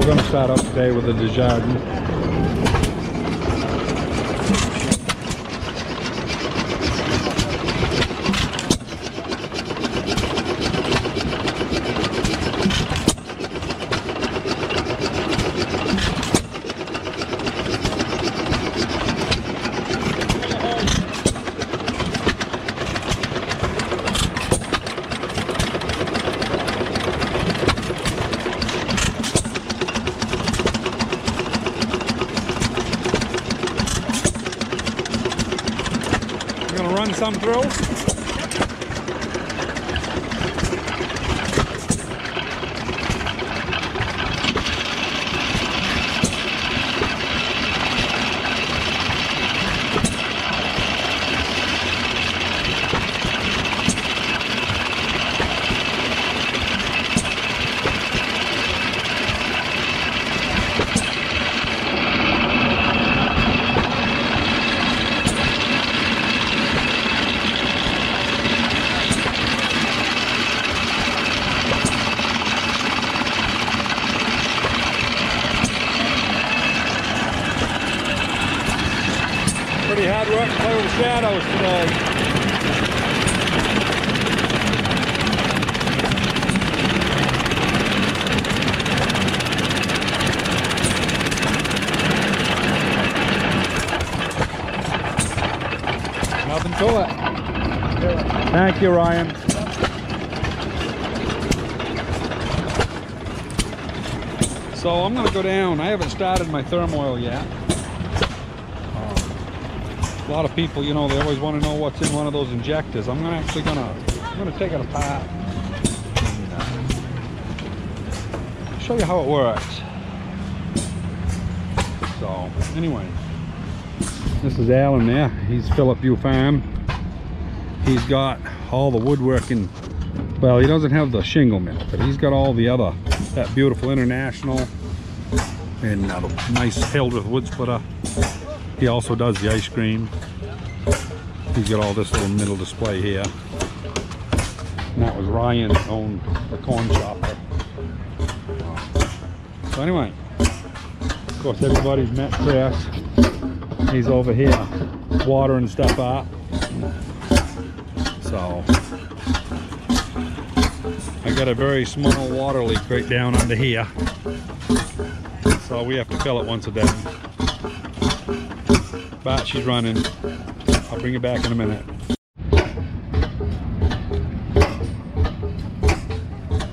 We're going to start up today with the Desjardins. Some through. Pretty hard work to play with the shadows today. Nothing to it. Thank you, Ryan. So I'm going to go down. I haven't started my Thermoil yet. A lot of people, you know, they always want to know what's in one of those injectors. I'm gonna take it apart and show you how it works. So anyway, this is Alan there. He's Philip View Farm. He's got all the woodworking. Well, he doesn't have the shingle mill, but he's got all the other, that beautiful International and the nice Hildreth wood splitter. He also does the ice cream. He's got all this little middle display here. And that was Ryan that owned the corn chopper. So anyway, of course everybody's met Chris. He's over here watering stuff up. So I got a very small water leak right down under here. So we have to fill it once a day. But she's running. I'll bring it back in a minute.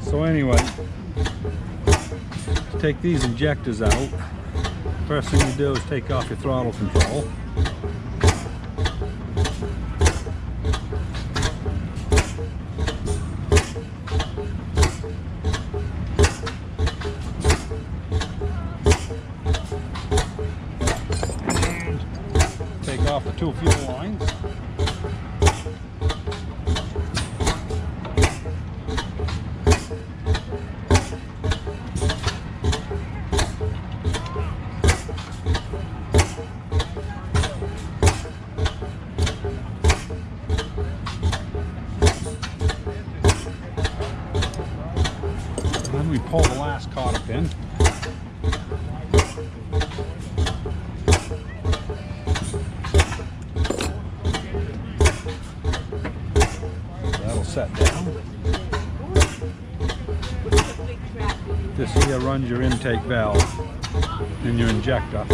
So anyway, to take these injectors out, first thing you do is take off your throttle control. Off the two fuel lines. And then we pull the last cotter pin. Set down. This here runs your intake valve in your injector.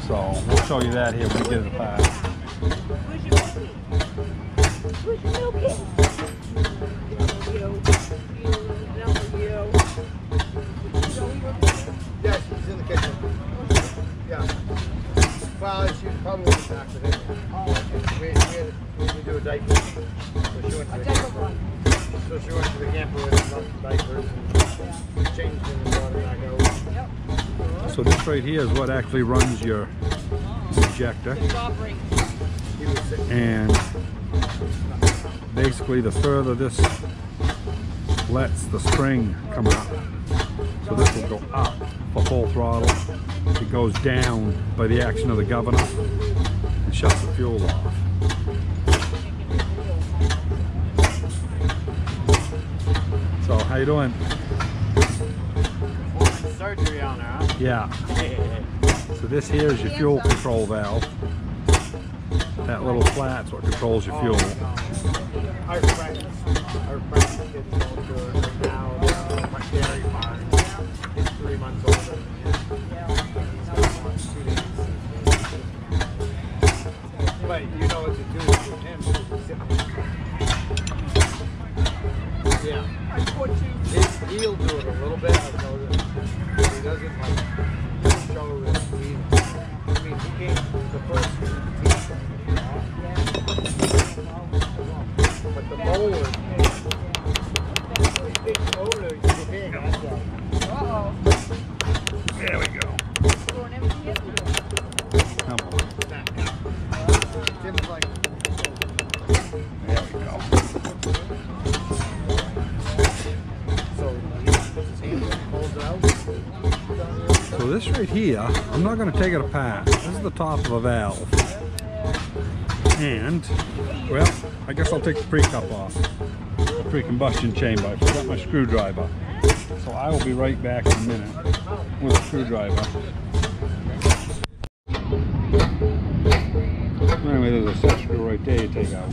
So we'll show you that here when we get it apart. Yeah, she's in the kitchen. Yeah. Well, she probably went back to him. We do a diaper. So she went to the camper with some diapers and changed in the water back out. So this right here is what actually runs your injector. And basically the further this lets the spring come up, so this will go up for full throttle. It goes down by the action of the governor and shuts the fuel off. So how you doing? surgery on her, huh? Yeah. So this here is your fuel control valve. That little flat's what controls your fuel. Our friends kids go through it right now. My dairy farm. He's 3 months older. He's got 2 days. But you know what to do with him. Yeah. He'll do it a little bit. I've noticed. But he doesn't like show his teeth. I mean, he came the first teeth. But the molar, big molar, is big. Uh-oh. There we go. Come on. Tim's like, There we go. so he puts his hand in, pulls it out. So this right here, I'm not going to take it apart. This is the top of a valve. And, well, I guess I'll take the pre-cup off. The pre-combustion chamber. I forgot my screwdriver. So I will be right back in a minute with the screwdriver. Anyway, there's a set screw right there you take out.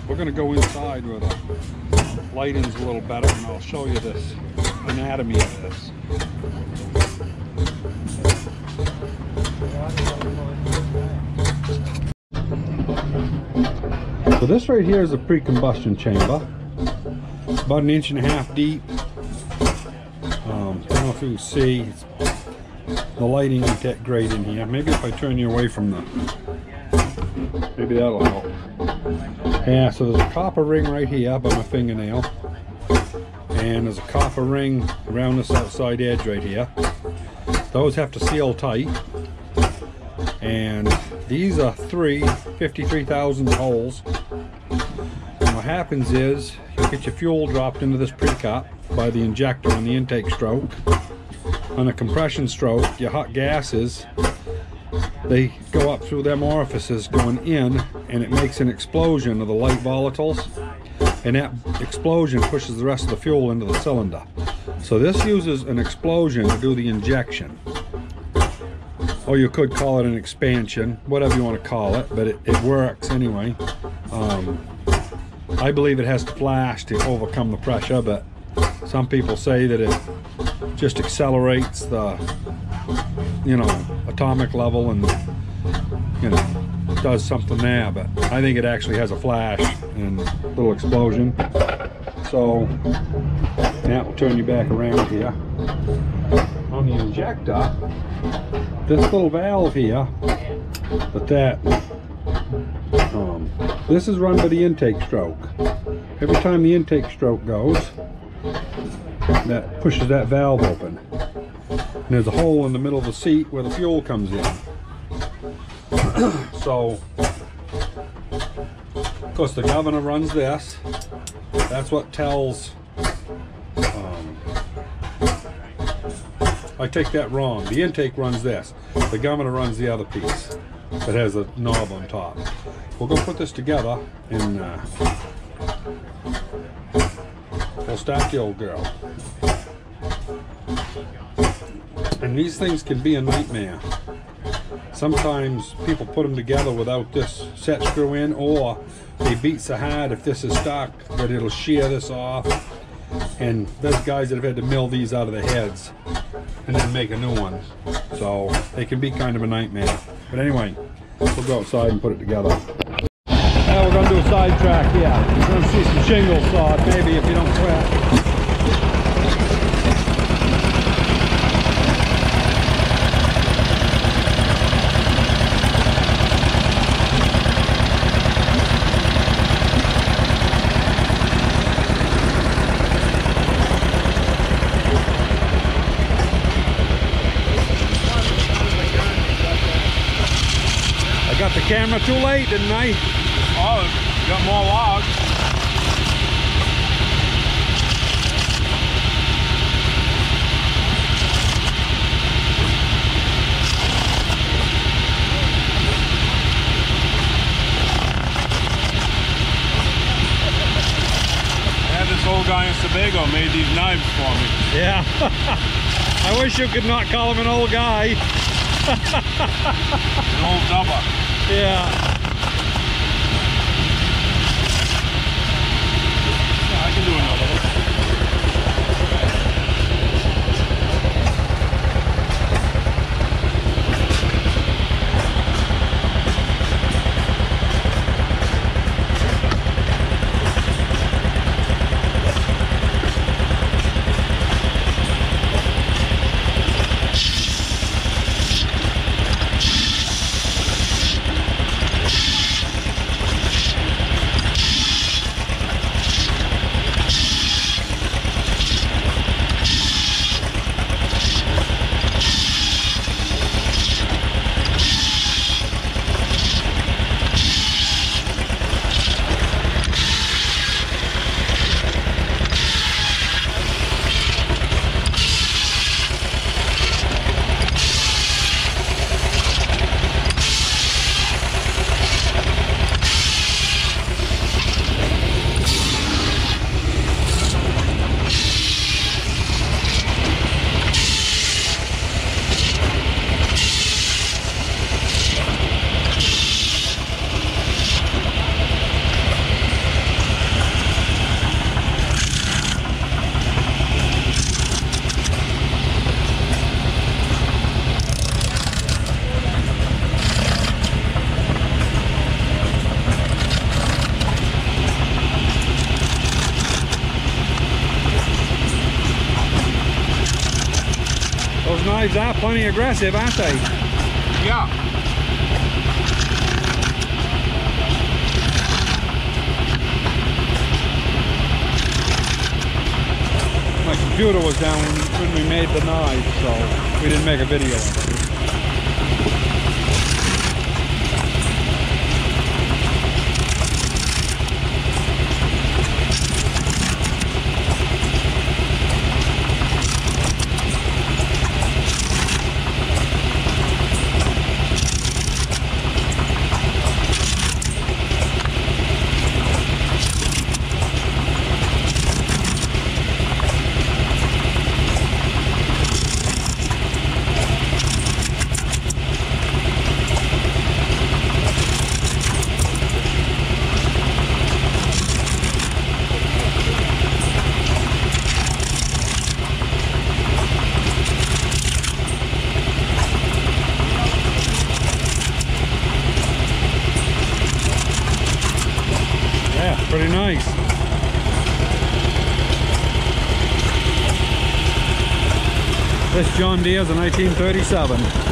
We're going to go inside where the lighting's a little better, and I'll show you this anatomy of this. So this right here is a pre-combustion chamber. It's about 1.5 inches deep. I don't know if you can see. The lighting ain't that great in here. Maybe if I turn you away from the... Maybe that'll help. Yeah, so there's a copper ring right here by my fingernail. And there's a copper ring around this outside edge right here. Those have to seal tight. And these are 53,000 holes. And what happens is, you get your fuel dropped into this pre-cup by the injector on the intake stroke. On a compression stroke, your hot gases, they go up through them orifices going in, and it makes an explosion of the light volatiles, and that explosion pushes the rest of the fuel into the cylinder. So this uses an explosion to do the injection, or you could call it an expansion, whatever you want to call it, but it works anyway. I believe it has to flash to overcome the pressure, but some people say that it just accelerates the, you know, atomic level and, you know, does something there. But I think it actually has a flash and a little explosion. So now we'll turn you back around here. On the injector, this little valve here, this is run by the intake stroke. Every time the intake stroke goes, that pushes that valve open. And there's a hole in the middle of the seat where the fuel comes in. So, of course, the governor runs this. That's what tells... I take that wrong. The intake runs this. The governor runs the other piece that has a knob on top. We'll go put this together and we'll start the old girl. And these things can be a nightmare. Sometimes people put them together without this set screw in, or they beat so hard if this is stuck that it'll shear this off. And there's guys that have had to mill these out of their heads and then make a new one. So they can be kind of a nightmare. But anyway, we'll go outside and put it together. Now we're going to do a side track here. You're going to see some shingles sawed, maybe, if you don't quit. camera too late, didn't I? Oh, got more logs. This old guy in Sebago made these knives for me. Yeah. I wish you could not call him an old guy. An old dubber. Yeah. I can do another one. Those knives are plenty aggressive, aren't they? Yeah. My computer was down when we made the knife, so we didn't make a video of it. Pretty nice. This John Deere is a 1937.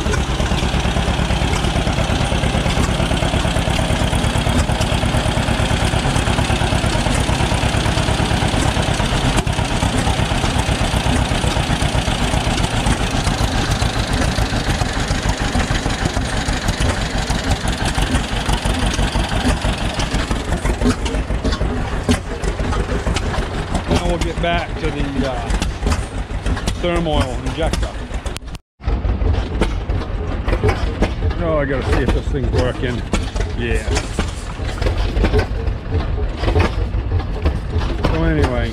We'll get back to the Thermoil injector. Oh, I gotta see if this thing's working. Yeah. So anyway,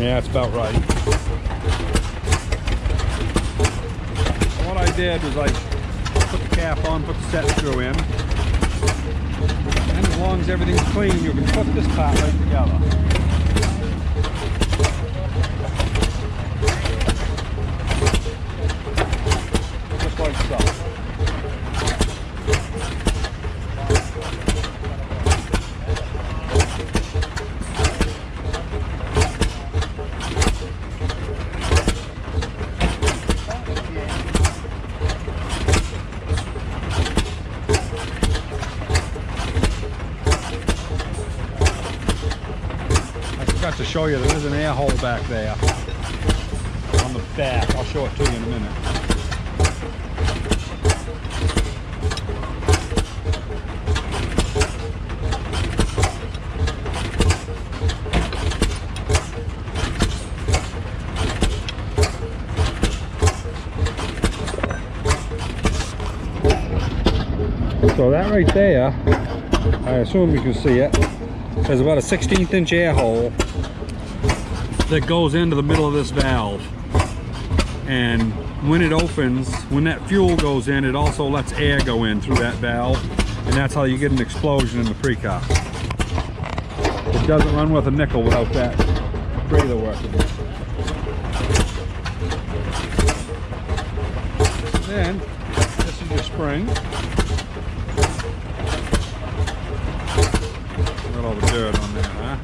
yeah, it's about right. What I did was I put the cap on, put the set screw in. And as long as everything's clean, you can put this part right together. Just like so. To show you, there is an air hole back there on the back. I'll show it to you in a minute. So that right there, I assume you can see it, there's about a 1/16 inch air hole that goes into the middle of this valve. And when it opens, when that fuel goes in, it also lets air go in through that valve, and that's how you get an explosion in the pre-cup. It doesn't run with a nickel without that breather working. Then, this is your spring. Got all the dirt on there, huh?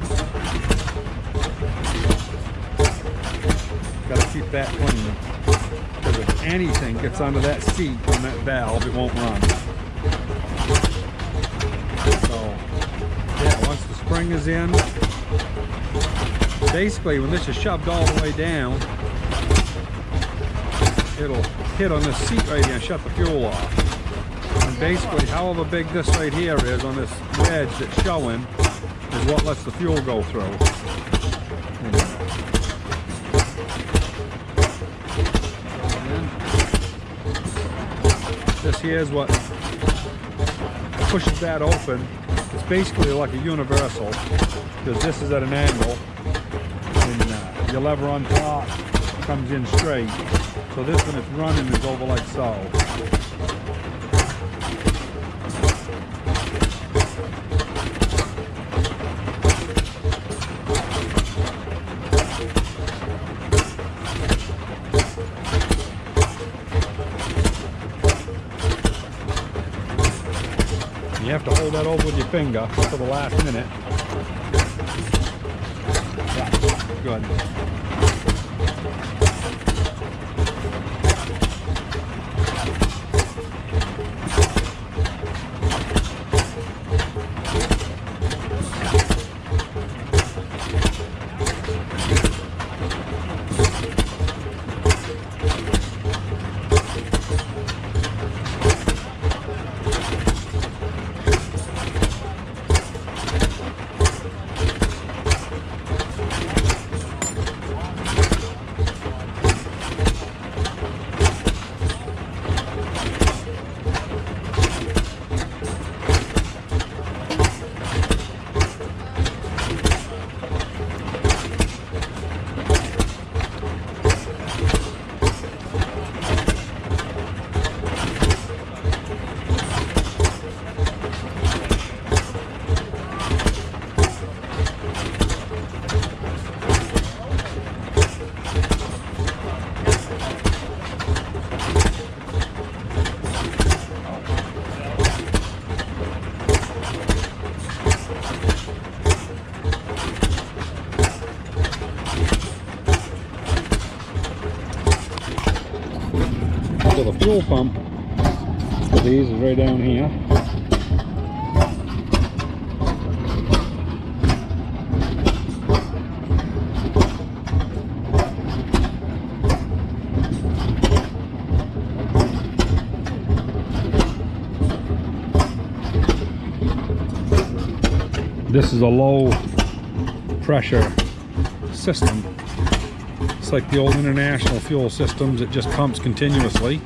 Gotta keep that clean. Because if anything gets under that seat on that valve, it won't run. So, yeah, once the spring is in, basically when this is shoved all the way down, it'll hit on this seat right here and shut the fuel off. And basically, however big this right here is on this wedge that's showing, is what lets the fuel go through. This here is what pushes that open. It's basically like a universal, because this is at an angle, and your lever on top comes in straight. So this, when it's running, is over like so. You have to hold that over with your finger for the last minute. Yeah, good. So the fuel pump for these is right down here. This is a low pressure system. It's like the old international fuel systems. It just pumps continuously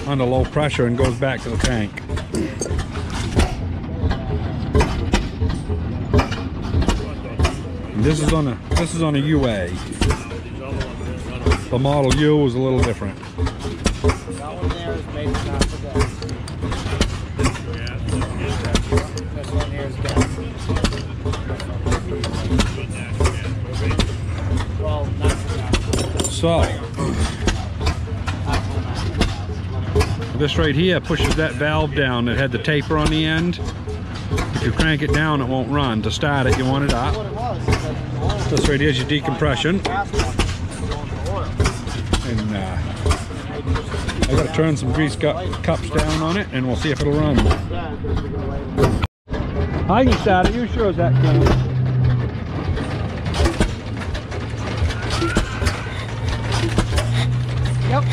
under low pressure and goes back to the tank. And this is on a UA. The Model U is a little different. That one there is maybe not for gas. This one here is gas. Well, not for gas. So, this right here pushes that valve down that had the taper on the end. If you crank it down, it won't run. To start it, you want it up. This right here is your decompression. And I got to turn some grease cups down on it, and we'll see if it'll run. I can start it. You sure as that can. Yep.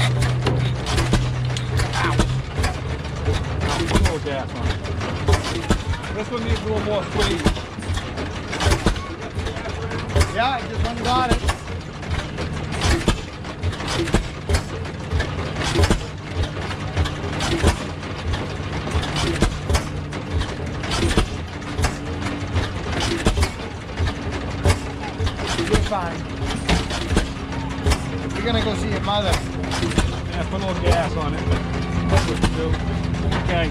Ow. A little gas on it. This one needs a little more squeeze. Yeah, I just went and got it. mother. Yeah, put a little gas on it. That's what you do. Okay.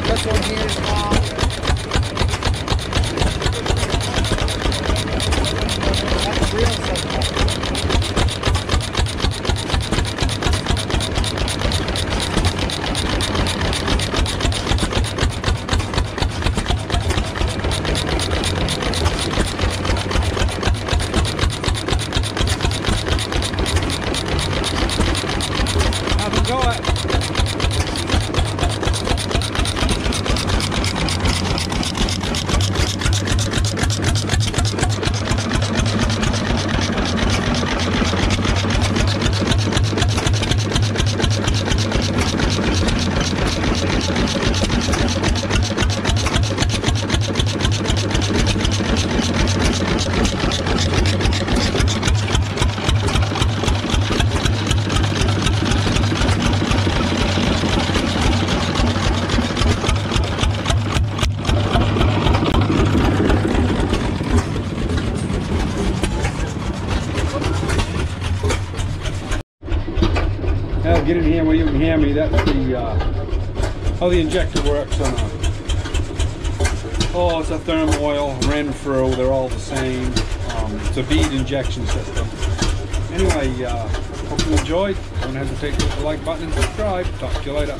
This one here is small. That's real simple. Have a go at it. Get in here where you can hear me. That's the how the injector works on a. Oh, it's a Thermoil, Renfrew. They're all the same. It's a bead injection system. Anyway, hope you enjoyed. Don't hesitate to hit the like button and subscribe. Talk to you later.